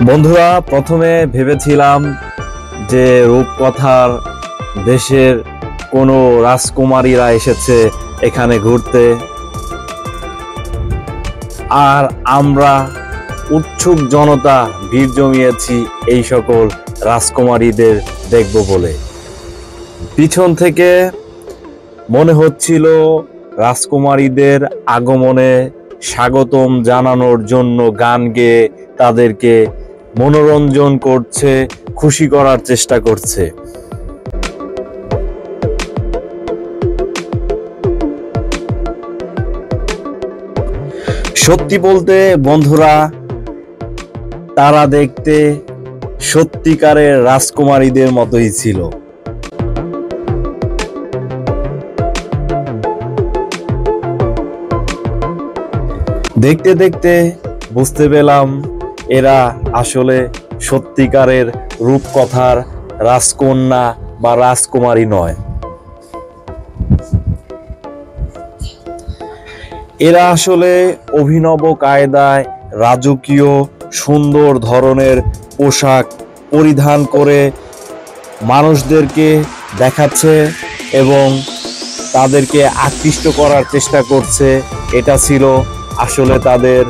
বন্ধুরা, প্রথমে ভেবেছিলাম যে রূপকথার দেশের কোনো রাজকুমারীরা এসেছে এখানে ঘুরতে, আর আমরা উৎসুক জনতা ভিড় জমিয়েছি এই সকল রাজকুমারীদের দেখব বলে। পিছন থেকে মনে হচ্ছিল রাজকুমারীদের আগমনে স্বাগতম জানানোর জন্য গান গেয়ে তাদেরকে মনোরঞ্জন করছে, খুশি করার চেষ্টা করছে। সত্যি বলতে বন্ধুরা, তারা দেখতে সত্যিকারের রাজকুমারীদের মতোই ছিল। দেখতে দেখতে বুঝতে পেলাম এরা আসলে সত্যিকারের রূপকথার রাজকন্যা বা রাজকুমারী নয়। এরা আসলে অভিনব কায়দায় রাজকীয় সুন্দর ধরনের পোশাক পরিধান করে মানুষদেরকে দেখাচ্ছে এবং তাদেরকে আকৃষ্ট করার চেষ্টা করছে। এটা ছিল আসলে তাদের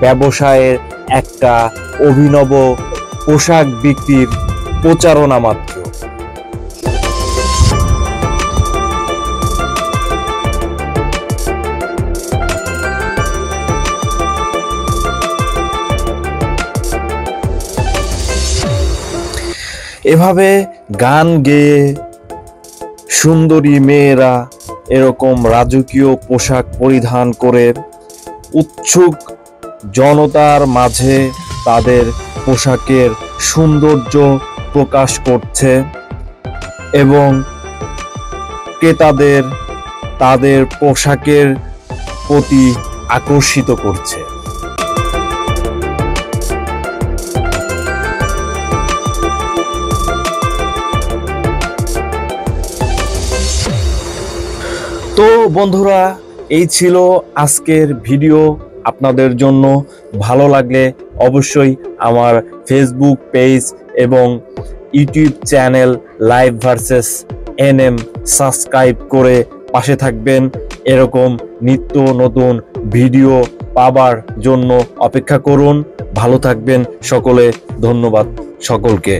ব্যবসায়ের একটা অভিনব পোশাক বিক্রির প্রচারণা মাত্র। এভাবে গান গেয়ে সুন্দরী মেয়েরা এরকম রাজকীয় পোশাক পরিধান করে উৎসুক জনতার মাঝে তাদের পোশাকের সৌন্দর্য প্রকাশ করছে এবং ক্রেতাদের তাদের পোশাকের প্রতি আকর্ষিত করছে। তো বন্ধুরা, এই ছিল আজকের ভিডিও। আপনাদের জন্য ভালো লাগলে অবশ্যই আমার ফেসবুক পেজ এবং YouTube channel live versus NM subscribe করে পাশে থাকবেন। এরকম নিত্য নতুন ভিডিও পাবার জন্য অপেক্ষা করুন। ভালো থাকবেন সকলে। ধন্যবাদ সকলকে।